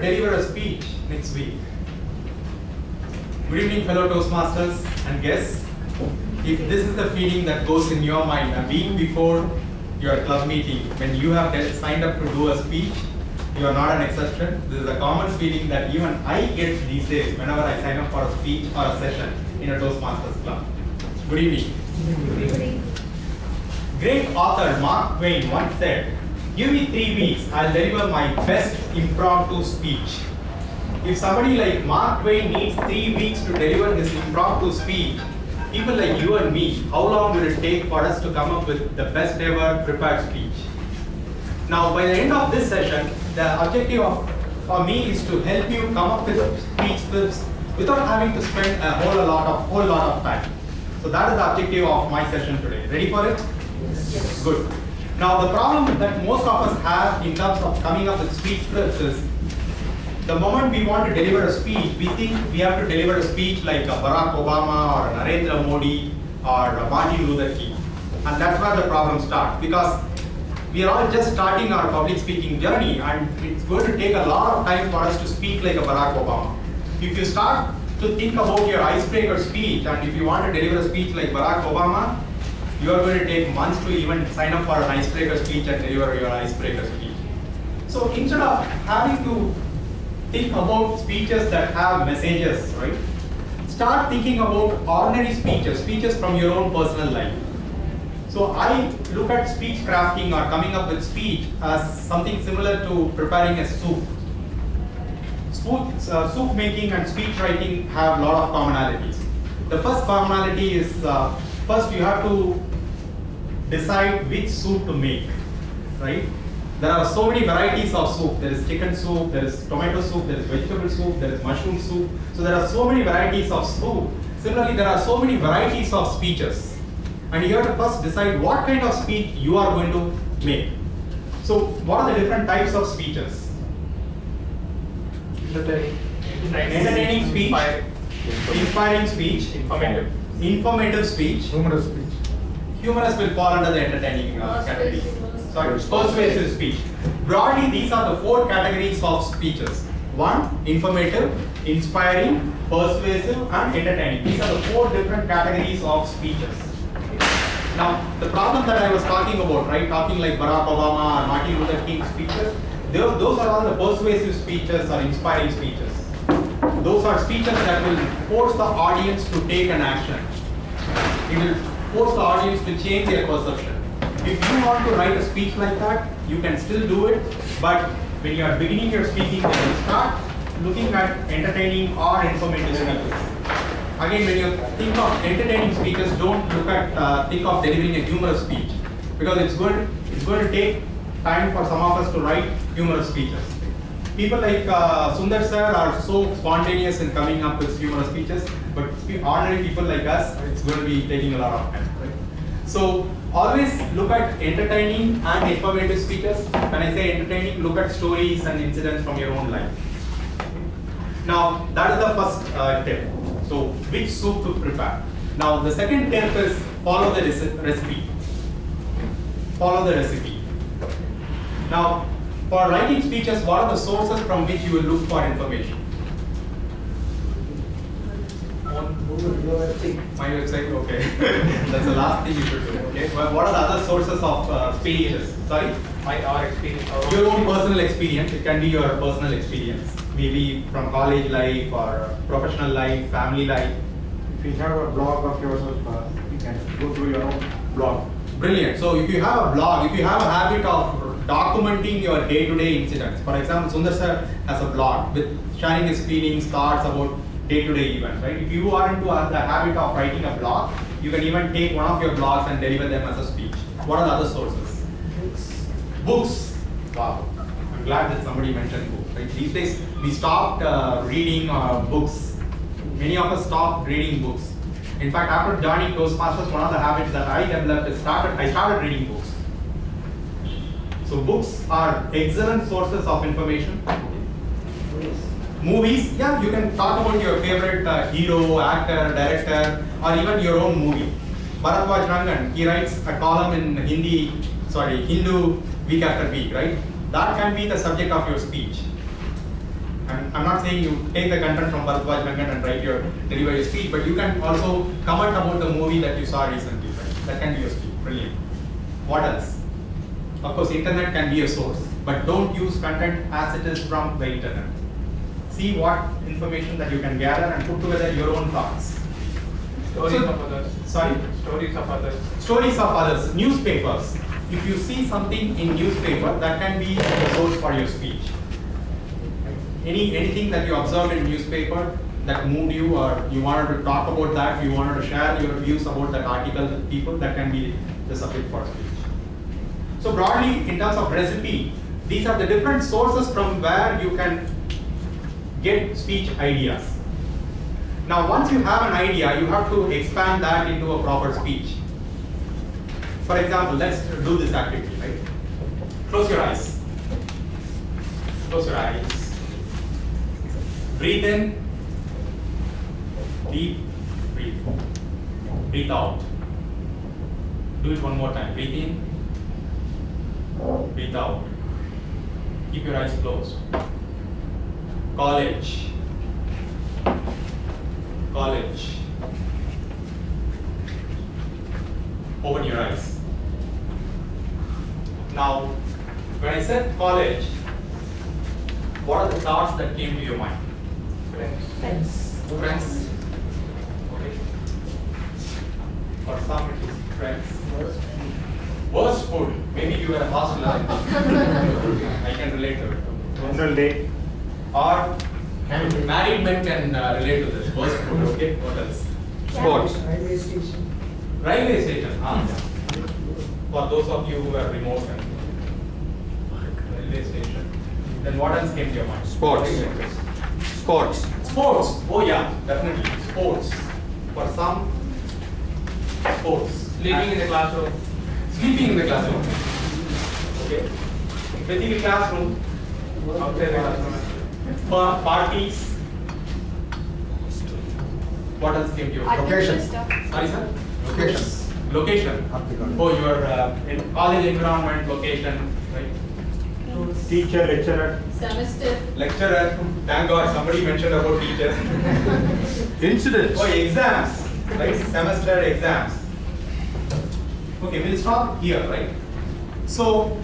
to deliver a speech next week. Good evening, fellow Toastmasters and guests. If this is the feeling that goes in your mind a week before your club meeting, when you have signed up to do a speech, you are not an exception. This is a common feeling that even I get these days whenever I sign up for a speech or a session in a Toastmasters club. Good evening. Good evening. Great author Mark Twain once said, "Give me 3 weeks, I'll deliver my best impromptu speech." If somebody like Mark Twain needs 3 weeks to deliver his impromptu speech, people like you and me, how long will it take for us to come up with the best ever prepared speech? Now, by the end of this session, the objective for me is to help you come up with speech scripts without having to spend a whole lot of time. So that is the objective of my session today. Ready for it? Yes. Good. Now, the problem that most of us have in terms of coming up with speech scripts is the moment we want to deliver a speech, we think we have to deliver a speech like Barack Obama or Narendra Modi or Martin Luther King. And that's where the problem starts, because we are all just starting our public speaking journey, and it's going to take a lot of time for us to speak like a Barack Obama. If you start to think about your icebreaker speech, and if you want to deliver a speech like Barack Obama, you are going to take months to even sign up for an icebreaker speech and deliver your icebreaker speech. So instead of having to think about speeches that have messages, right? Start thinking about ordinary speeches from your own personal life. So I look at speech crafting or coming up with speech as something similar to preparing a soup. Soup making and speech writing have a lot of commonalities. The first commonality is first you have to decide which soup to make, right? There are so many varieties of soup. There is chicken soup, there is tomato soup, there is vegetable soup, there is mushroom soup. So there are so many varieties of soup. Similarly, there are so many varieties of speeches. And you have to first decide what kind of speech you are going to make. So what are the different types of speeches? Entertaining speech, inspiring speech, informative speech, Humorous speech. humorous will fall under the entertaining category. Sorry, persuasive speech. Broadly, these are the 4 categories of speeches. 1, informative, inspiring, persuasive, and entertaining. These are the 4 different categories of speeches. Now, the problem that I was talking about, right, talking like Barack Obama or Martin Luther King speeches, those are all the persuasive speeches or inspiring speeches. Those are speeches that will force the audience to take an action. It will force the audience to change their perception. If you want to write a speech like that, you can still do it, but when you are beginning your speaking, then you start looking at entertaining or informative speeches. Again, when you think of entertaining speeches, don't think of delivering a humorous speech, because it's going to take time for some of us to write humorous speeches. People like Sundar sir are so spontaneous in coming up with humorous speeches, but ordinary people like us, it's going to be taking a lot of time. Right? So always look at entertaining and informative speeches. When I say entertaining, look at stories and incidents from your own life. Now that is the first tip. So which soup to prepare. Now the second tip is follow the recipe. Follow the recipe. Now for writing speeches, what are the sources from which you will look for information? My website, okay. That's the last thing you should do. Okay. Well, what are the other sources of speeches? Sorry? Our experience. Your own personal experience. It can be your personal experience. Maybe from college life or professional life, family life. If you have a blog of yourself, you can go through your own blog. Brilliant. So if you have a blog, if you have a habit of documenting your day-to-day incidents, for example, Sundar sir has a blog with sharing his feelings, thoughts about day-to-day events, right? If you are into the habit of writing a blog, you can even take one of your blogs and deliver them as a speech. What are the other sources? Books. Wow. I'm glad that somebody mentioned books. Right? These days, we stopped reading books. Many of us stopped reading books. In fact, after joining Toastmasters, one of the habits that I developed is I started reading books. So books are excellent sources of information. Movies, yeah, you can talk about your favorite hero, actor, director, or even your own movie. Bharatwaj Rangan, he writes a column in Hindu week after week, right? That can be the subject of your speech. saying you take the content from Bharadwaj Venkat and deliver your speech, but you can also comment about the movie that you saw recently, right? That can be your speech. Brilliant. What else? Of course, internet can be a source, but don't use content as it is from the internet. See what information that you can gather and put together your own thoughts. Stories of others. Sorry? Stories of others. Stories of others. Newspapers. If you see something in newspaper, that can be a source for your speech. Anything that you observed in newspaper that moved you, or you wanted to talk about that, you wanted to share your views about that article with people, that can be the subject for speech. So broadly, in terms of recipe, these are the different sources from where you can get speech ideas. Now, once you have an idea, you have to expand that into a proper speech. For example, let's do this activity, right? Close your eyes. Close your eyes. Breathe in. Deep breathe. Breathe out. Do it one more time. Breathe in. Breathe out. Keep your eyes closed. College. College. Open your eyes. Now, when I said college, what are the thoughts that came to your mind? Friends. Friends. Okay. For some it is friends. Worst food. Maybe you were a hostel. I can relate to it. General day. Or married men can relate to this. Worst food. Okay. What else? Sports. Railway station. Railway station. For those of you who are remote and railway station. Then what else came to your mind? Sports. Sports. Sports. Oh yeah, definitely. Sports. For some, sports. Sleeping in the classroom. Sleeping in the classroom. Okay. Sleeping in the classroom. Outside the classroom. Parties. What else came to your mind? Location. Sorry, sir? Location. Location. Oh, your in college environment, location, right? Teacher, lecturer. Semester. Lecturer. Thank God somebody mentioned about teacher. Incidents. Oh, exams, right? Semester exams. Okay, we'll stop here, right? So,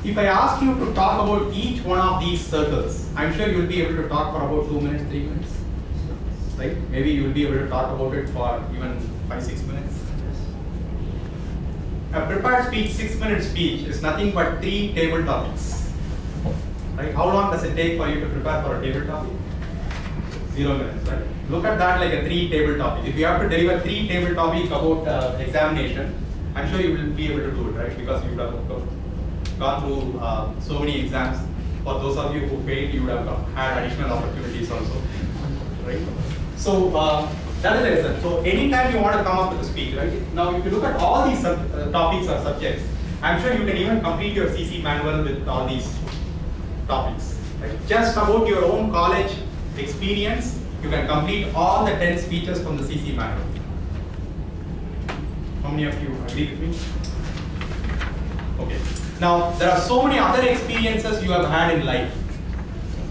if I ask you to talk about each one of these circles, I'm sure you'll be able to talk for about 2 minutes, 3 minutes, right? Maybe you'll be able to talk about it for even 5-6 minutes. A prepared speech, 6-minute speech is nothing but 3 table topics, right? How long does it take for you to prepare for a table topic? 0 minutes, right? Look at that like a 3 table topic. If you have to deliver 3 table topics about examination, I'm sure you will be able to do it, right? Because you would have gone through so many exams. For those of you who failed, you would have had additional opportunities also, right? So that is the reason. So anytime you want to come up with a speech, right? Now, if you look at all these topics or subjects, I'm sure you can even complete your CC manual with all these topics, right? Just about your own college experience, you can complete all the 10 speeches from the CC manual. How many of you agree with me? Okay. Now, there are so many other experiences you have had in life,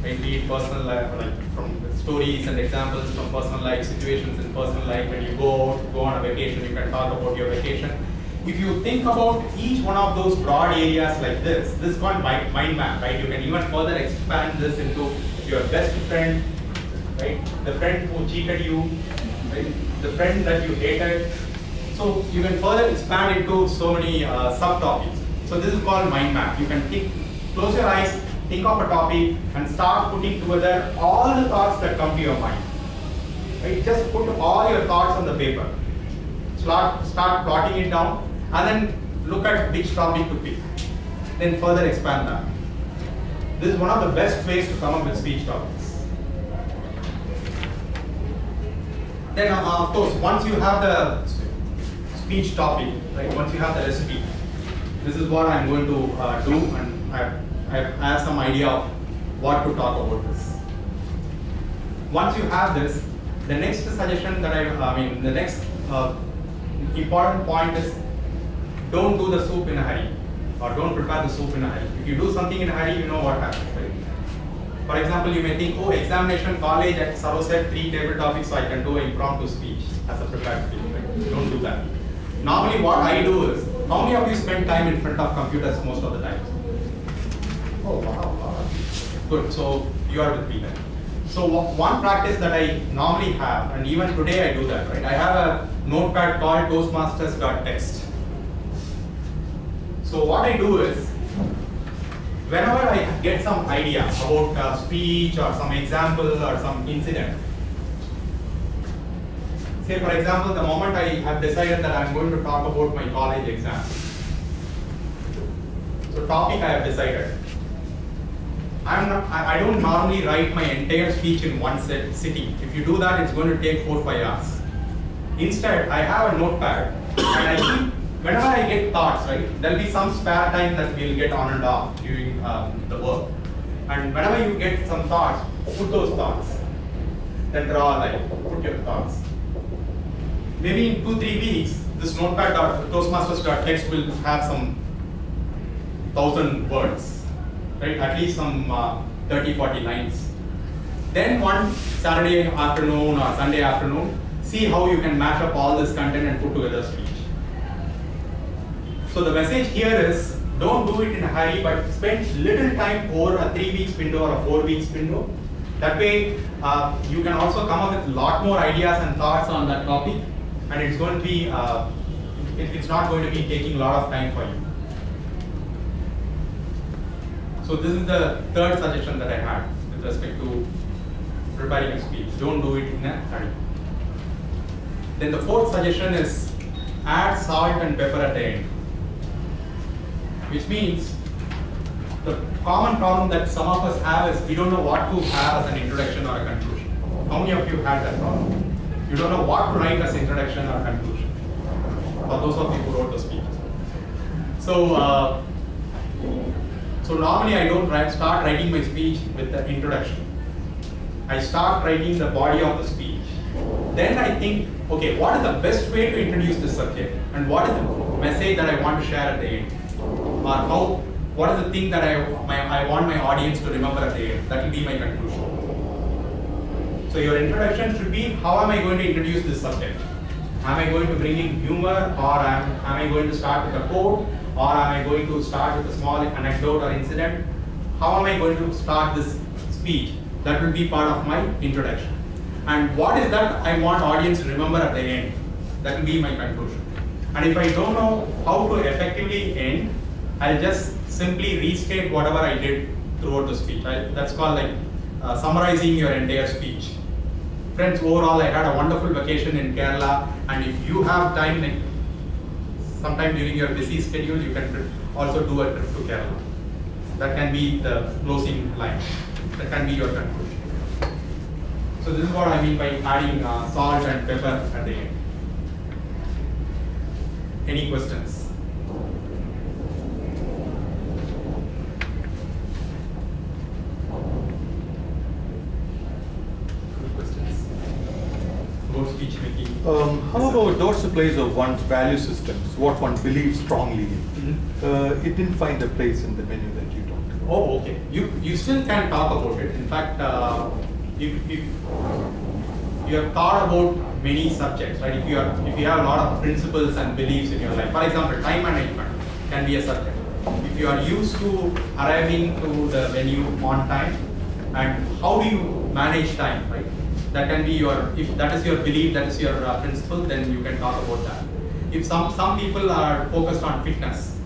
right? Be it personal life, like from stories and examples from personal life, situations in personal life. When you go on a vacation, you can talk about your vacation. If you think about each one of those broad areas like this is called mind map, right? You can even further expand this into your best friend, right? The friend who cheated you, right? The friend that you hated. So you can further expand into so many subtopics. So this is called mind map. You can close your eyes, think of a topic, and start putting together all the thoughts that come to your mind. Right? Just put all your thoughts on the paper. Start plotting it down, and then look at which topic to pick. Then further expand that. This is one of the best ways to come up with speech topics. Then, of course, once you have the speech topic, right? Once you have the recipe, this is what I'm going to do, and I have some idea of what to talk about this. Once you have this, the next suggestion that the next important point is don't do the soup in a hurry, or don't prepare the soup in a hurry. If you do something in a hurry, you know what happens, right? For example, you may think, oh, examination college at Saro said 3 table topics, so I can do an impromptu speech as a prepared speech. Right? Don't do that. Normally what I do is, how many of you spend time in front of computers most of the time? Oh, wow. Good, so you are with me then. So one practice that I normally have, and even today I do that, right? I have a notepad called toastmasters.text. So what I do is, whenever I get some idea about a speech or some example or some incident, say for example, the moment I have decided that I'm going to talk about my college exam. So topic I have decided. I don't normally write my entire speech in one sitting. If you do that, it's going to take 4 or 5 hours. Instead, I have a notepad, and I keep, whenever I get thoughts, right, there'll be some spare time that we'll get on and off during the work. And whenever you get some thoughts, put those thoughts. Then draw a line, put your thoughts. Maybe in 2-3 weeks, this notepad toastmasters.text will have some 1,000 words. Right, at least some 30-40 lines. Then one Saturday afternoon or Sunday afternoon, see how you can mash up all this content and put together a speech. So the message here is, don't do it in a hurry, but spend little time over a 3 weeks window or a 4 weeks window. That way, you can also come up with a lot more ideas and thoughts on that topic, and it's going to be, it's not going to be taking a lot of time for you. So this is the third suggestion that I had with respect to preparing a speech. Don't do it in a hurry. Then the fourth suggestion is add salt and pepper at the end. Which means the common problem that some of us have is we don't know what to have as an introduction or a conclusion. How many of you had that problem? You don't know what to write as introduction or conclusion. For those of you who wrote the speech. So normally I don't start writing my speech with the introduction. I start writing the body of the speech. Then I think, okay, what is the best way to introduce this subject? And what is the message that I want to share at the end? Or what is the thing that I want my audience to remember at the end? That will be my conclusion. So your introduction should be, how am I going to introduce this subject? Am I going to bring in humor, or am I going to start with a quote? Or am I going to start with a small anecdote or incident? How am I going to start this speech? That will be part of my introduction. And what is that I want audience to remember at the end? That will be my conclusion. And if I don't know how to effectively end, I'll just simply restate whatever I did throughout the speech. That's called like summarizing your entire speech. Friends, overall, I had a wonderful vacation in Kerala, and if you have time, like, sometime during your busy schedule, you can also do a trip to Kerala. That can be the closing line. That can be your conclusion. So this is what I mean by adding salt and pepper at the end. Any questions? Any questions about speech making? How about doors to place of one's value systems, what one believes strongly in? It didn't find a place in the menu that you talked about. Oh, okay. You still can talk about it. In fact, if you have thought about many subjects, right? If you have a lot of principles and beliefs in your life, for example, time management can be a subject. If you are used to arriving to the venue on time, and how do you manage time, right? That can be your, if that is your belief, that is your principle, then you can talk about that. If some people are focused on fitness,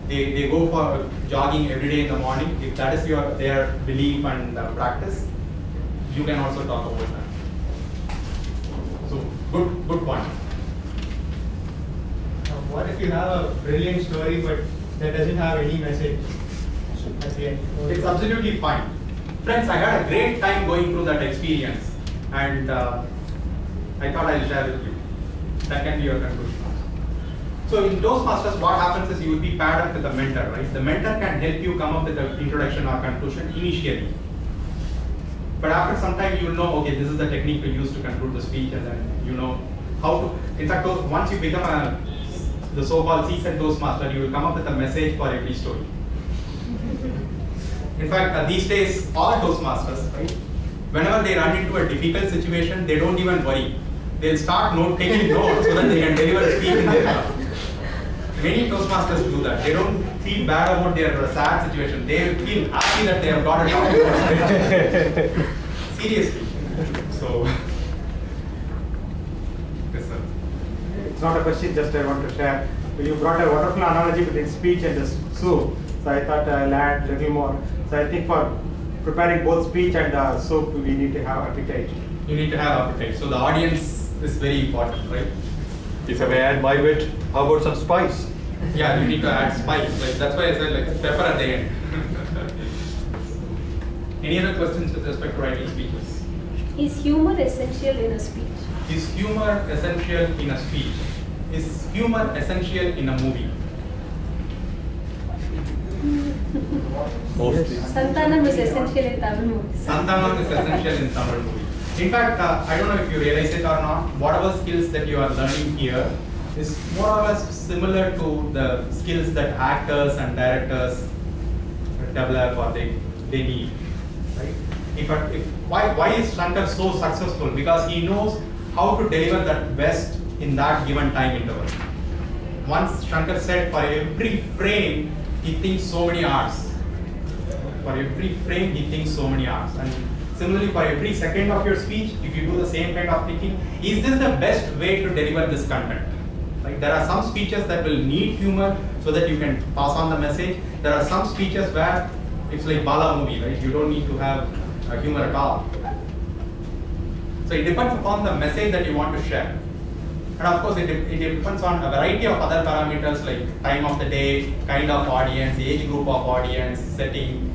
they go for jogging every day in the morning. If that is their belief and practice, you can also talk about that. So good point. What if you have a brilliant story but that doesn't have any message at the end? It's absolutely fine. Friends, I had a great time going through that experience, and I thought I'll share with you. That can be your conclusion. So in Toastmasters, what happens is you will be paired up with a mentor, right? The mentor can help you come up with an introduction or conclusion initially. But after some time, you will know, okay, this is the technique we use to conclude the speech, and then you know how to. In fact, once you become the so-called seasoned Toastmaster, you will come up with a message for every story. In fact, these days, all Toastmasters, right? Whenever they run into a difficult situation, they don't even worry. They'll start taking notes so that they can deliver a speech in their class. Many Toastmasters do that. They don't feel bad about their sad situation. They feel happy that they have got a topic. Seriously. So, yes, sir. It's not a question, just I want to share. You brought a wonderful analogy between speech and the soup. So I thought I'll add a little more. So I think for preparing both speech and soup, we need to have appetite. You need to have appetite. So the audience is very important, right? If I may add my bit, how about some spice? Yeah, you need to add spice. Like that's why I said like pepper at the end. Any other questions with respect to writing speeches? Is humor essential in a speech? Is humor essential in a speech? Is humor essential in a movie? Mostly. Santanam is essential in Tamil movies. Santanam is essential in Tamil movie. In fact, I don't know if you realize it or not, whatever skills that you are learning here is more or less similar to the skills that actors and directors develop or they need. Right? Why is Shankar so successful? Because he knows how to deliver that best in that given time interval. Once Shankar said, for every frame, he thinks so many hours. For every frame, he thinks so many hours. And similarly, for every second of your speech, if you do the same kind of thinking, is this the best way to deliver this content? Like there are some speeches that will need humor so that you can pass on the message. There are some speeches where it's like Bala movie, right? You don't need to have humor at all. So it depends upon the message that you want to share. And of course, it depends on a variety of other parameters like time of the day, kind of audience, age group of audience, setting.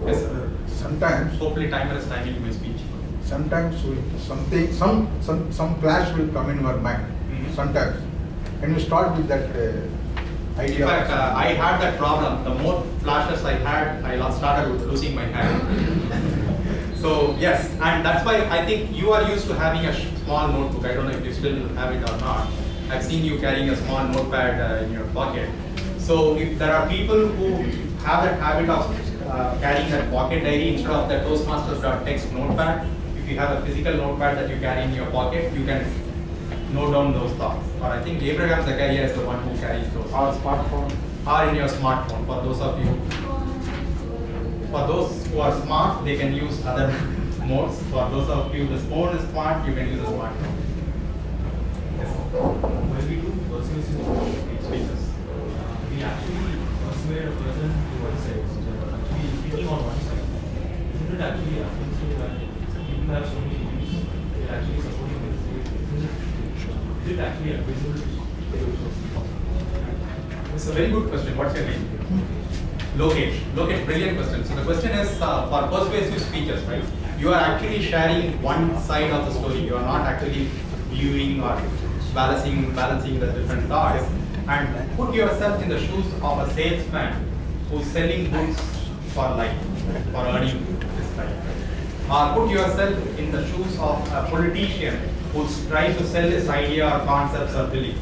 Yes, sir. Sometimes, Hopefully, timer is timing my speech. sometimes some clash will come in your mind. Mhm. Sometimes, and you start with that In idea. fact, I had that problem. The more flashes I had, I started losing my hand. So yes, and that's why I think you are used to having a small notebook. I don't know if you still have it or not. I've seen you carrying a small notepad in your pocket. So if there are people who have that habit of carrying that pocket diary instead of the Toastmasters.text notepad, if you have a physical notepad that you carry in your pocket, you can note down those thoughts. Or I think Abraham Zakaria is the one who carries those. Or smartphone. Or in your smartphone. For those of you, for those who are smart, they can use other modes. For those of you, the phone is smart, you can use a smartphone. Yes. When we do persuasive speeches, we actually persuade a person to one side. So actually speaking on one side. Isn't it actually happens so that people have so many views, they're actually supporting this? Is it actually advisable to It's a very good question. What's your name? Lokesh. Lokesh, brilliant question. So the question is for persuasive speeches, right? You are actually sharing one side of the story. You are not actually viewing or balancing the different thoughts. And put yourself in the shoes of a salesman who's selling goods for life, for earning this life. Or put yourself in the shoes of a politician who's trying to sell this idea or concepts or belief.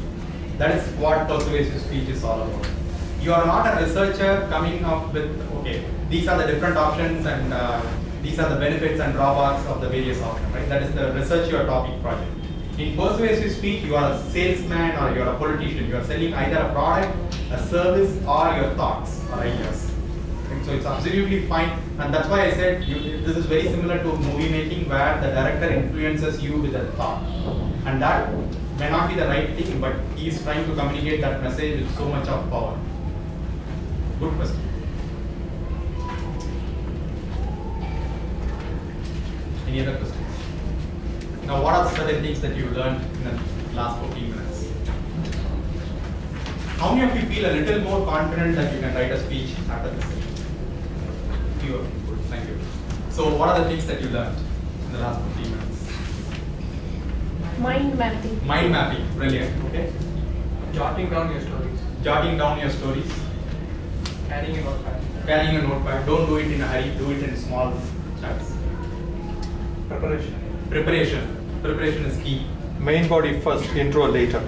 That is what persuasive speech is all about. You are not a researcher coming up with, okay, these are the different options and these are the benefits and drawbacks of the various options, right? That is the research your topic project. In persuasive speech, you are a salesman or you are a politician. You are selling either a product, a service, or your thoughts or ideas. And so it's absolutely fine. And that's why I said this is very similar to movie making where the director influences you with a thought. And that may not be the right thing, but he is trying to communicate that message with so much of power. Good question. Any other questions? Now, what are certain things that you learned in the last 14 minutes? How many of you feel a little more confident that you can write a speech after this session? Few of you. Good. Thank you. So, what are the things that you learned in the last 15 minutes? Mind mapping. Mind mapping. Brilliant. Okay. Jotting down your stories. Jotting down your stories. Carrying a notepad. Carrying a notepad. Don't do it in a hurry. Do it in small chunks. Preparation. Preparation. Preparation is key. Main body first, intro later.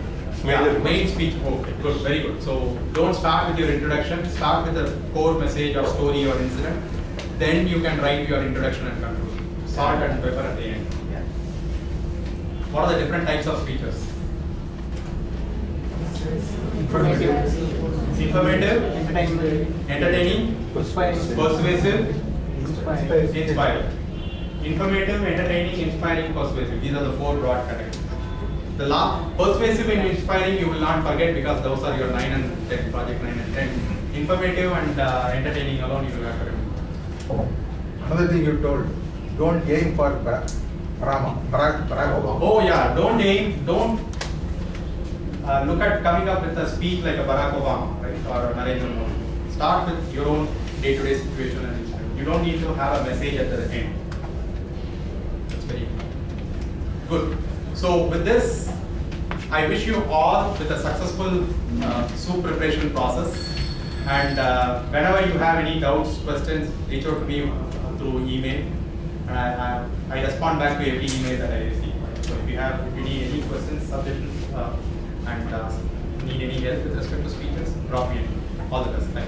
Yeah, main speech. Okay, good, very good. So don't start with your introduction. Start with the core message or story or incident. Then you can write your introduction and conclusion. Salt and pepper at the end. Yeah. What are the different types of speeches? Informative, entertaining, persuasive, inspiring. Informative, entertaining, inspiring, persuasive. These are the 4 broad categories. The last, persuasive and inspiring you will not forget because those are your 9 and 10, project 9 and 10. Informative and entertaining alone you will have to remember. Another thing you told, don't aim for Barack Obama. Oh yeah, don't aim, don't look at coming up with a speech like a Barack Obama, right, or a Narendra Modi. Start with your own day-to-day situation and incident. You don't need to have a message at the end. That's very good. So with this, I wish you all with a successful soup preparation process. And whenever you have any doubts, questions, reach out to me through email. I respond back to every email that I receive. So if you need any questions, suggestions, and need any help with respect to speeches, drop me an email. All the best. Thank you.